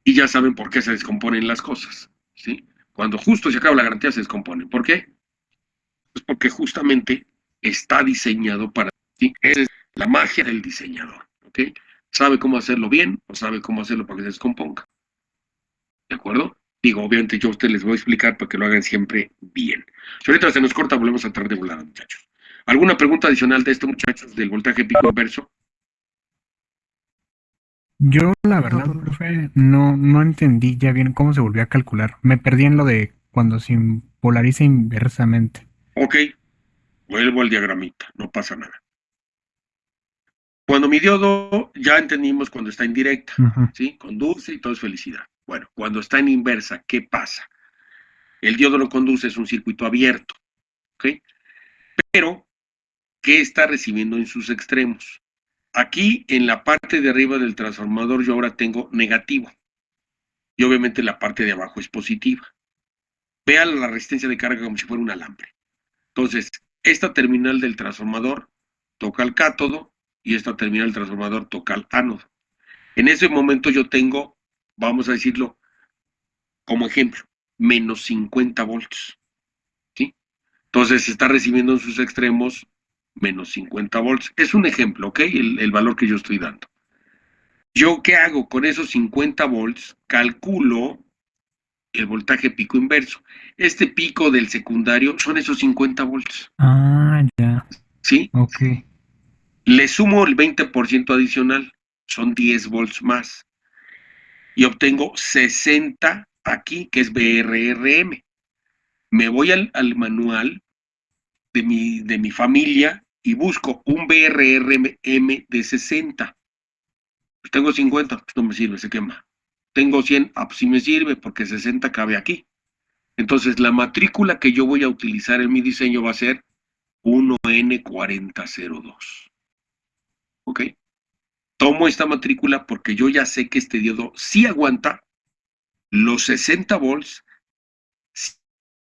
Y ya saben por qué se descomponen las cosas, ¿sí? Cuando justo se acaba la garantía se descomponen. ¿Por qué? Pues porque justamente está diseñado para ti. Esa es la magia del diseñador, ¿ok? Sabe cómo hacerlo bien o sabe cómo hacerlo para que se descomponga. ¿De acuerdo? Digo, obviamente yo a ustedes les voy a explicar para que lo hagan siempre bien. Si ahorita se nos corta, volvemos a entrar de volada, muchachos. ¿Alguna pregunta adicional de esto, muchachos, del voltaje pico inverso? Yo, la verdad, profe. profe, no entendí ya bien cómo se volvió a calcular. Me perdí en lo de cuando se polariza inversamente. Ok, vuelvo al diagramita, no pasa nada. Cuando mi diodo, ya entendimos cuando está en directa, Ujú. ¿sí? Conduce y todo es felicidad. Bueno, cuando está en inversa, ¿qué pasa? El diodo no conduce, es un circuito abierto, ¿ok? Pero, ¿qué está recibiendo en sus extremos? Aquí, en la parte de arriba del transformador, yo ahora tengo negativo. Y obviamente la parte de abajo es positiva. Vean la resistencia de carga como si fuera un alambre. Entonces, esta terminal del transformador toca al cátodo y esta terminal del transformador toca al ánodo. En ese momento yo tengo, vamos a decirlo como ejemplo, menos 50 volts. ¿Sí? Entonces se está recibiendo en sus extremos menos 50 volts. Es un ejemplo, ¿ok? El valor que yo estoy dando. ¿Yo qué hago? Con esos 50 volts calculo el voltaje pico inverso. Este pico del secundario son esos 50 volts. Ah, ya, ¿Sí? ok. Le sumo el 20% adicional, son 10 volts más. Y obtengo 60 aquí, que es BRRM. Me voy al manual de mi familia y busco un BRRM de 60. Pues tengo 50, pues no me sirve, se quema. Tengo 100, pues sí me sirve porque 60 cabe aquí. Entonces, la matrícula que yo voy a utilizar en mi diseño va a ser 1N4002. ¿Ok? Tomo esta matrícula porque yo ya sé que este diodo sí aguanta los 60 volts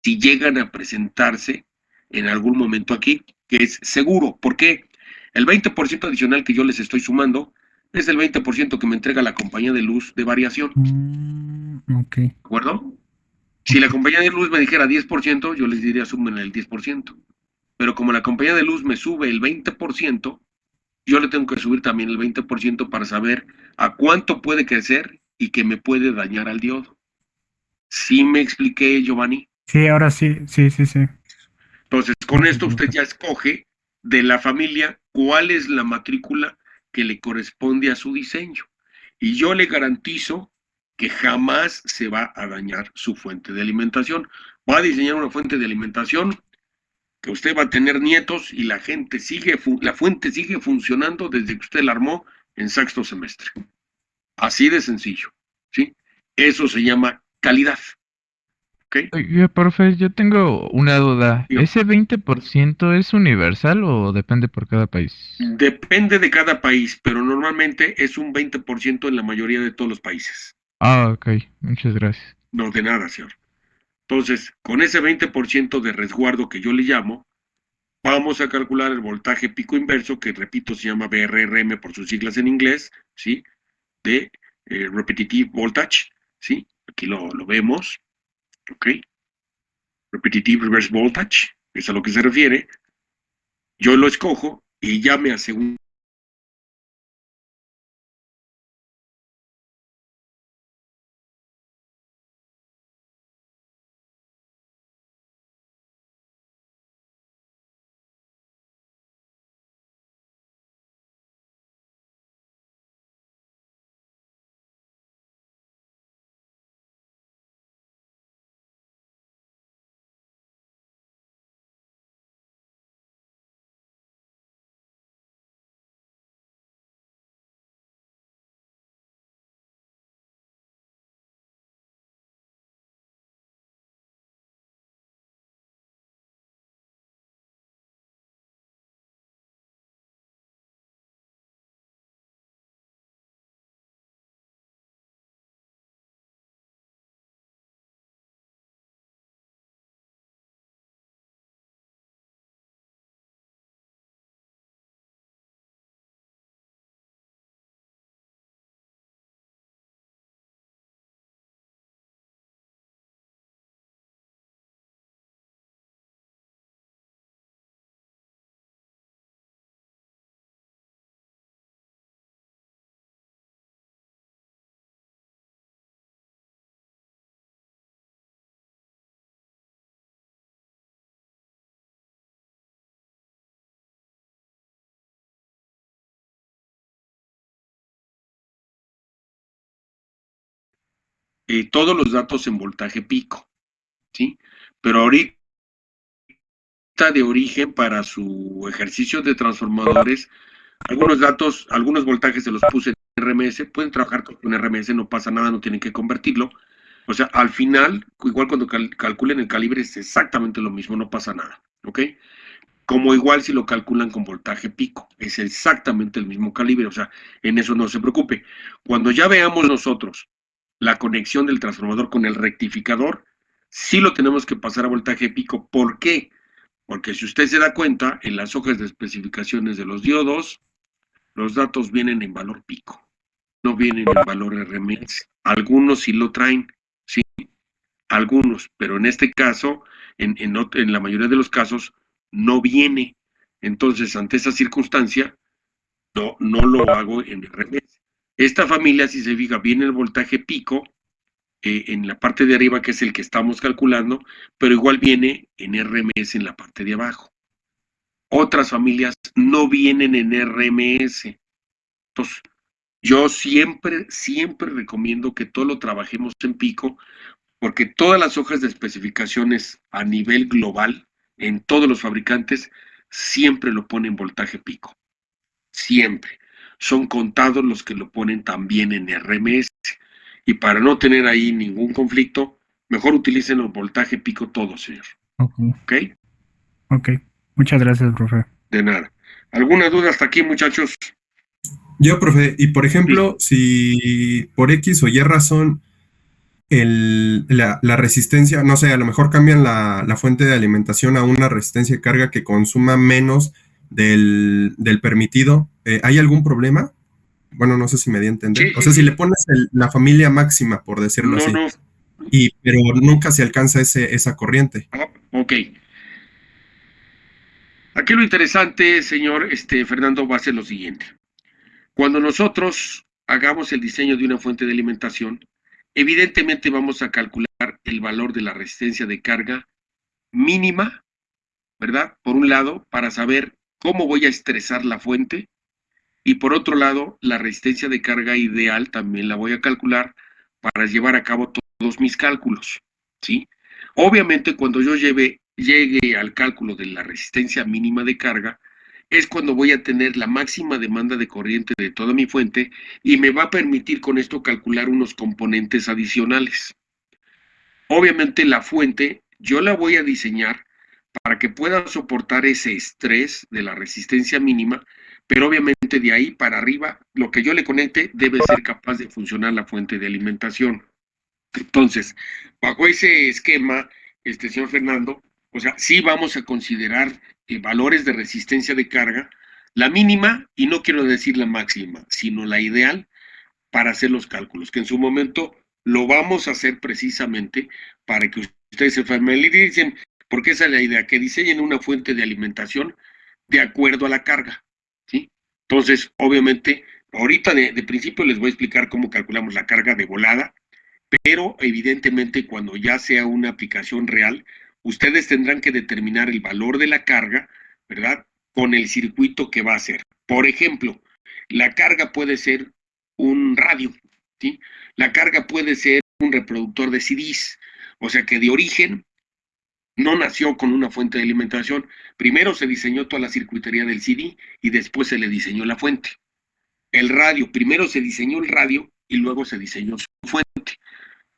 si llegan a presentarse en algún momento aquí, que es seguro. ¿Por qué? El 20% adicional que yo les estoy sumando es el 20% que me entrega la compañía de luz de variación. Ok. ¿De acuerdo? Si la compañía de luz me dijera 10%, yo les diría sumen el 10%. Pero como la compañía de luz me sube el 20%, yo le tengo que subir también el 20% para saber a cuánto puede crecer y que me puede dañar al diodo. ¿Sí me expliqué, Giovanni? Sí, ahora sí, sí, sí, sí. Entonces, con esto usted ya escoge de la familia cuál es la matrícula que le corresponde a su diseño. Y yo le garantizo que jamás se va a dañar su fuente de alimentación. Va a diseñar una fuente de alimentación que usted va a tener nietos y la fuente sigue funcionando desde que usted la armó en sexto semestre. Así de sencillo, ¿sí? Eso se llama calidad, ¿ok? Oiga, profe, yo tengo una duda. Digo, ¿Ese 20% es universal o depende por cada país? depende de cada país, pero normalmente es un 20% en la mayoría de todos los países. Ah, ok, muchas gracias. No de nada, señor. Entonces, con ese 20% de resguardo que yo le llamo, vamos a calcular el voltaje pico inverso, que repito, se llama BRRM por sus siglas en inglés, ¿sí? De Repetitive Voltage, ¿sí? Aquí lo vemos, ¿ok? Repetitive Reverse Voltage, es a lo que se refiere. Yo lo escojo y ya me aseguro. Todos los datos en voltaje pico, ¿sí? Pero ahorita de origen para su ejercicio de transformadores, algunos datos, algunos voltajes se los puse en RMS, pueden trabajar con RMS, no pasa nada, no tienen que convertirlo. O sea, al final, igual cuando calculen el calibre es exactamente lo mismo, no pasa nada, ¿ok? Como igual si lo calculan con voltaje pico, es exactamente el mismo calibre, o sea, en eso no se preocupe. Cuando ya veamos nosotros la conexión del transformador con el rectificador, sí lo tenemos que pasar a voltaje pico. ¿Por qué? Porque si usted se da cuenta, en las hojas de especificaciones de los diodos, los datos vienen en valor pico, no vienen en valor RMS. Algunos sí lo traen, sí, algunos, pero en este caso, en la mayoría de los casos, no viene. Entonces, ante esa circunstancia, no lo hago en RMS. Esta familia, si se fija, viene el voltaje pico en la parte de arriba, que es el que estamos calculando, pero igual viene en RMS en la parte de abajo. Otras familias no vienen en RMS. Entonces, yo siempre recomiendo que todo lo trabajemos en pico, porque todas las hojas de especificaciones a nivel global, en todos los fabricantes, siempre lo ponen voltaje pico. Siempre. Son contados los que lo ponen también en RMS. Y para no tener ahí ningún conflicto, mejor utilicen los voltaje pico todos, señor. Ok, ¿Ok? ok. Muchas gracias, profe. De nada. ¿Alguna duda hasta aquí, muchachos? Yo, profe, y por ejemplo, si por X o Y razón la resistencia, no sé, a lo mejor cambian la fuente de alimentación a una resistencia de carga que consuma menos del permitido, ¿hay algún problema? Bueno, no sé si me di a entender. Sí, O sí, sea, si sí. le pones la familia máxima, por decirlo No, así, no. pero nunca se alcanza esa corriente. Ok. Aquí lo interesante, señor Fernando, va a ser lo siguiente. Cuando nosotros hagamos el diseño de una fuente de alimentación, evidentemente vamos a calcular el valor de la resistencia de carga mínima, ¿verdad? Por un lado, para saber cómo voy a estresar la fuente, y por otro lado, la resistencia de carga ideal también la voy a calcular para llevar a cabo todos mis cálculos, ¿sí? Obviamente, cuando yo llegue al cálculo de la resistencia mínima de carga, es cuando voy a tener la máxima demanda de corriente de toda mi fuente y me va a permitir con esto calcular unos componentes adicionales. Obviamente la fuente yo la voy a diseñar para que pueda soportar ese estrés de la resistencia mínima, pero obviamente de ahí para arriba, lo que yo le conecte debe ser capaz de funcionar la fuente de alimentación. Entonces, bajo ese esquema, señor Fernando, o sea, sí vamos a considerar valores de resistencia de carga, la mínima, y no quiero decir la máxima, sino la ideal para hacer los cálculos, que en su momento lo vamos a hacer precisamente para que ustedes se familiaricen, porque esa es la idea, que diseñen una fuente de alimentación de acuerdo a la carga, ¿sí? Entonces, obviamente, ahorita de principio les voy a explicar cómo calculamos la carga de volada, pero evidentemente cuando ya sea una aplicación real, ustedes tendrán que determinar el valor de la carga, ¿verdad? Con el circuito que va a ser. Por ejemplo, la carga puede ser un radio, ¿sí? La carga puede ser un reproductor de CDs, o sea que de origen no nació con una fuente de alimentación. Primero se diseñó toda la circuitería del CD y después se le diseñó la fuente. El radio, primero se diseñó el radio y luego se diseñó su fuente.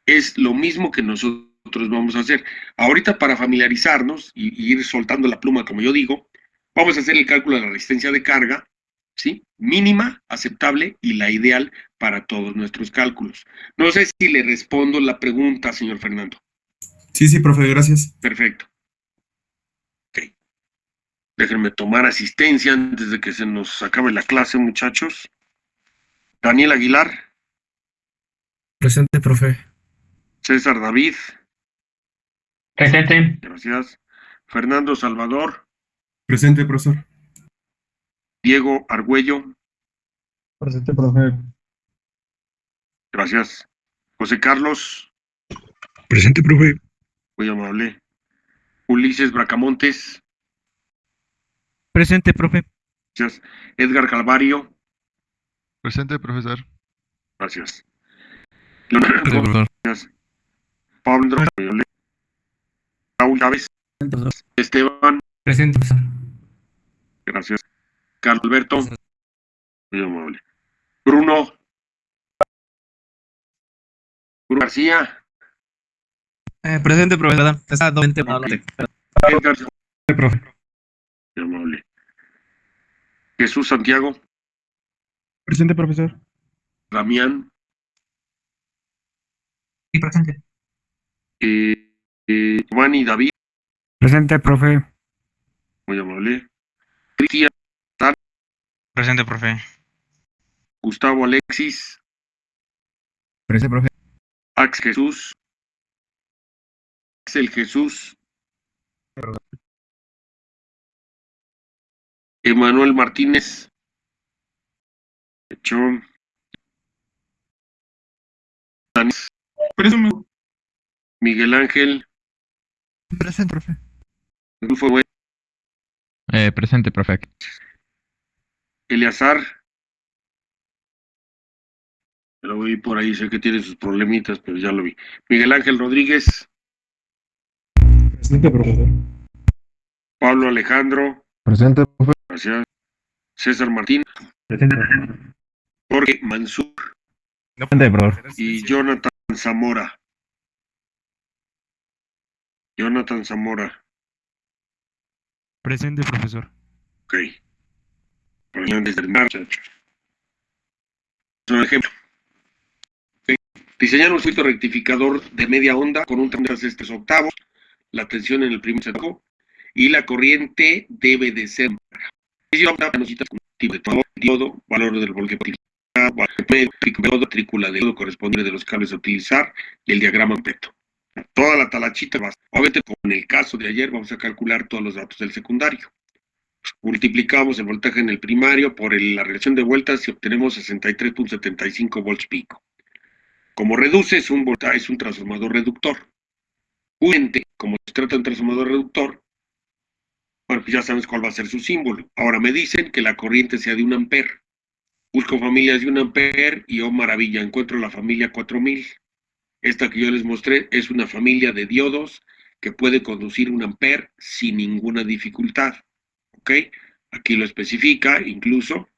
Es lo mismo que nosotros vamos a hacer. Ahorita para familiarizarnos y ir soltando la pluma, como yo digo, vamos a hacer el cálculo de la resistencia de carga, ¿sí? Mínima, aceptable y la ideal para todos nuestros cálculos. No sé si le respondo la pregunta, señor Fernando. Sí, profe, gracias. Perfecto. Ok. Déjenme tomar asistencia antes de que se nos acabe la clase, muchachos. Daniel Aguilar. Presente, profe. César David. Presente. Gracias. Fernando Salvador. Presente, profesor. Diego Argüello. Presente, profe. Gracias. José Carlos. Presente, profe. Muy amable. Ulises Bracamontes. Presente, profe. Gracias. Edgar Calvario. Presente, profesor. Gracias. Presente, profesor. Gracias. Pablo Andrés. Raúl Chávez. Esteban. Presente, profesor. Gracias. Carlos Alberto. Muy amable. Bruno. Bruno García. Presente, profesor. Está doble. Edgar. Profe. Muy amable. Jesús Santiago. Presente, profesor. Damián. Sí, presente. Giovanni David. Presente, profe. Muy amable. Cristian. Presente, profe. Gustavo Alexis. Presente, profe. Ax Jesús. Axel Jesús. Emanuel Martínez. Hecho. Miguel Ángel. Presente, profe. Rufo Güey, Presente, profe. Eleazar. Lo vi por ahí, sé que tiene sus problemitas, pero ya lo vi. Miguel Ángel Rodríguez. Presente, profesor. Pablo Alejandro. Presente, profe. Gracias. César Martín. Presente. Jorge Mansur. Presente, profesor. Y Jonathan Zamora. Jonathan Zamora. Presente, profesor. Ok. Fernández del Mar, muchachos. Es un ejemplo. Ok. Diseñar un circuito rectificador de media onda con un 3/6 la tensión en el primer cerco y la corriente debe de ser tipo de diodo, valor del voltaje, trícula de diodo correspondiente de los cables a utilizar y el diagrama completo. Toda la talachita basta. Obviamente, con el caso de ayer, vamos a calcular todos los datos del secundario. Multiplicamos el voltaje en el primario por la relación de vueltas y obtenemos 63.75 volts pico. Como reduce, es un transformador reductor. Obviamente, como se trata de un transformador reductor, bueno, pues ya sabes cuál va a ser su símbolo. Ahora me dicen que la corriente sea de 1 amper. Busco familias de 1 amper y oh maravilla, encuentro la familia 4000. Esta que yo les mostré es una familia de diodos que puede conducir 1 amper sin ninguna dificultad. ¿Ok? Aquí lo especifica, incluso,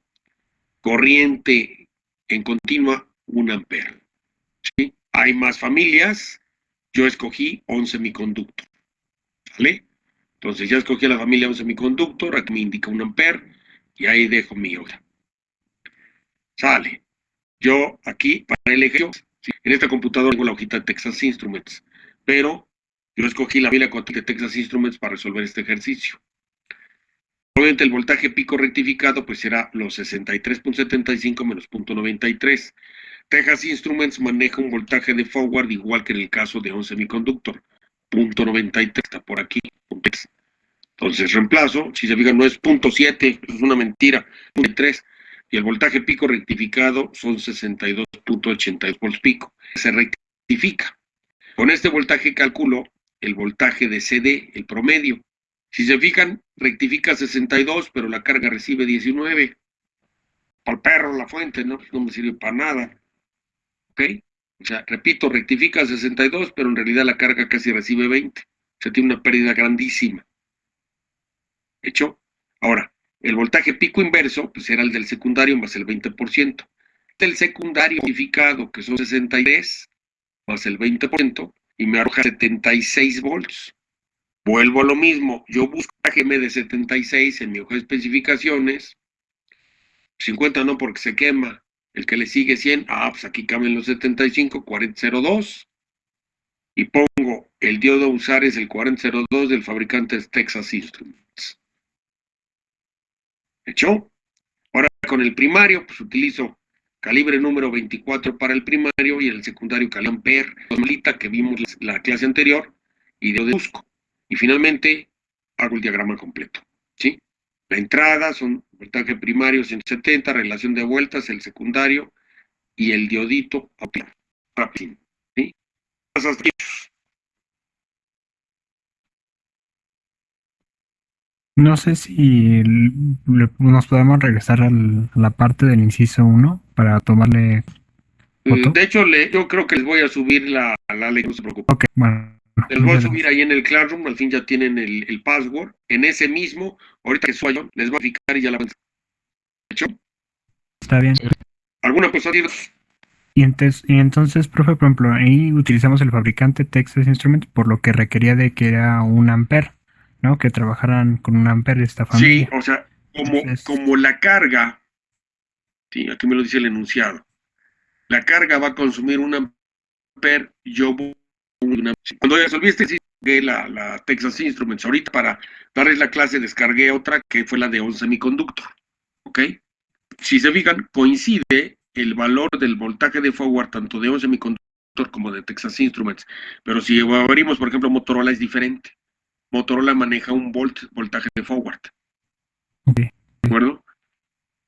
corriente en continua 1 amper. ¿Sí? Hay más familias, yo escogí 11 semiconductor. ¿Vale? Entonces ya escogí a la familia 11 semiconductor, aquí me indica 1 amper y ahí dejo mi hoja. Sale. Yo aquí, para el ejercicio, ¿sí? En esta computadora tengo la hojita de Texas Instruments, pero yo escogí la familia de Texas Instruments para resolver este ejercicio. Obviamente el voltaje pico rectificado pues será los 63.75 menos 0.93. Texas Instruments maneja un voltaje de forward igual que en el caso de 11 semiconductor, 0.93, está por aquí. Entonces reemplazo, si se fijan no es 0.7, es una mentira, 0.3, y el voltaje pico rectificado son 62.82 volts pico. Se rectifica. Con este voltaje calculo el voltaje de CD, el promedio. Si se fijan, rectifica 62, pero la carga recibe 19. Para el perro la fuente, ¿no? No me sirve para nada. ¿Ok? O sea, repito, rectifica 62, pero en realidad la carga casi recibe 20. O sea, tiene una pérdida grandísima. ¿Hecho? Ahora, el voltaje pico inverso, pues era el del secundario más el 20%. Del secundario rectificado, que son 63, más el 20%, y me arroja 76 volts. Vuelvo a lo mismo, yo busco AGM de 76 en mi hoja de especificaciones, 50 no porque se quema, el que le sigue 100, pues aquí cambian los 75, 4002, y pongo el diodo a usar es el 4002 del fabricante Texas Instruments. ¿Hecho? Ahora con el primario, pues utilizo calibre número 24 para el primario y el secundario calibre ampere, que vimos la clase anterior, y deduzco. Y finalmente hago el diagrama completo. ¿Sí? La entrada son voltaje primario 170, relación de vueltas, el secundario y el diodito rápido. ¿Sí? No sé si nos podemos regresar a la parte del inciso 1 para tomarle foto. De hecho, yo creo que les voy a subir la ley, no se preocupen. Ok, bueno. Les voy a subir ahí en el Classroom, al fin ya tienen el password. En ese mismo, ahorita que suba yo, les voy a fijar y ya la van a hecho. Está bien. ¿Alguna cosa? Y entonces, profe, por ejemplo, ahí utilizamos el fabricante Texas Instruments por lo que requería de que era 1 amper, ¿no? Que trabajaran con 1 amper esta familia. Sí, o sea, como la carga, sí, aquí me lo dice el enunciado, la carga va a consumir 1 amper, cuando ya resolviste, sí, la Texas Instruments. Ahorita para darles la clase descargué otra que fue la de 11 semiconductor, ¿ok? Si se fijan, coincide el valor del voltaje de forward tanto de 11 semiconductor como de Texas Instruments, pero si abrimos, por ejemplo, Motorola es diferente. Motorola maneja un voltaje de forward. Okay. ¿De acuerdo?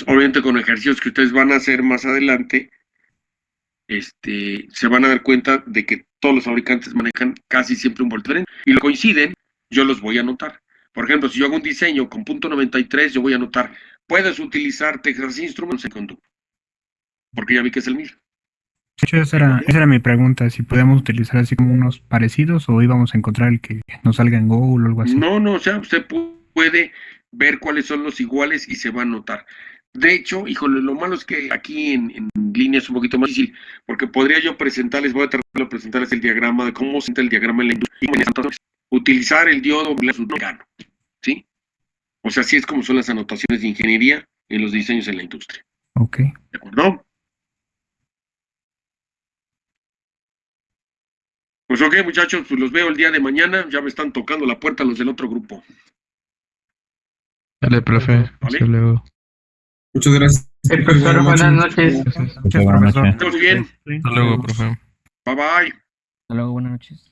Obviamente con ejercicios que ustedes van a hacer más adelante, se van a dar cuenta de que todos los fabricantes manejan casi siempre un voltaje diferente. Y lo coinciden, yo los voy a anotar. Por ejemplo, si yo hago un diseño con .93, yo voy a anotar, puedes utilizar Texas Instruments en conducto, porque ya vi que es el mismo. De hecho, esa era mi pregunta, si podemos utilizar así como unos parecidos o íbamos a encontrar el que nos salga en Google o algo así. No, o sea, usted puede ver cuáles son los iguales y se va a notar. De hecho, híjole, lo malo es que aquí en línea es un poquito más difícil, porque podría yo voy a tratar de presentarles el diagrama de cómo se entra el diagrama en la industria. Entonces, utilizar el diodo sudafricano, ¿sí? O sea, así es como son las anotaciones de ingeniería en los diseños en la industria. Ok. ¿De acuerdo? Pues ok, muchachos, pues los veo el día de mañana. Ya me están tocando la puerta los del otro grupo. Dale, profe. ¿Vale? Hasta luego. Muchas gracias. Profesor, buenas noches. Muchas profesor. Estamos bien. Hasta luego, profe. Bye bye. Hasta luego, buenas noches.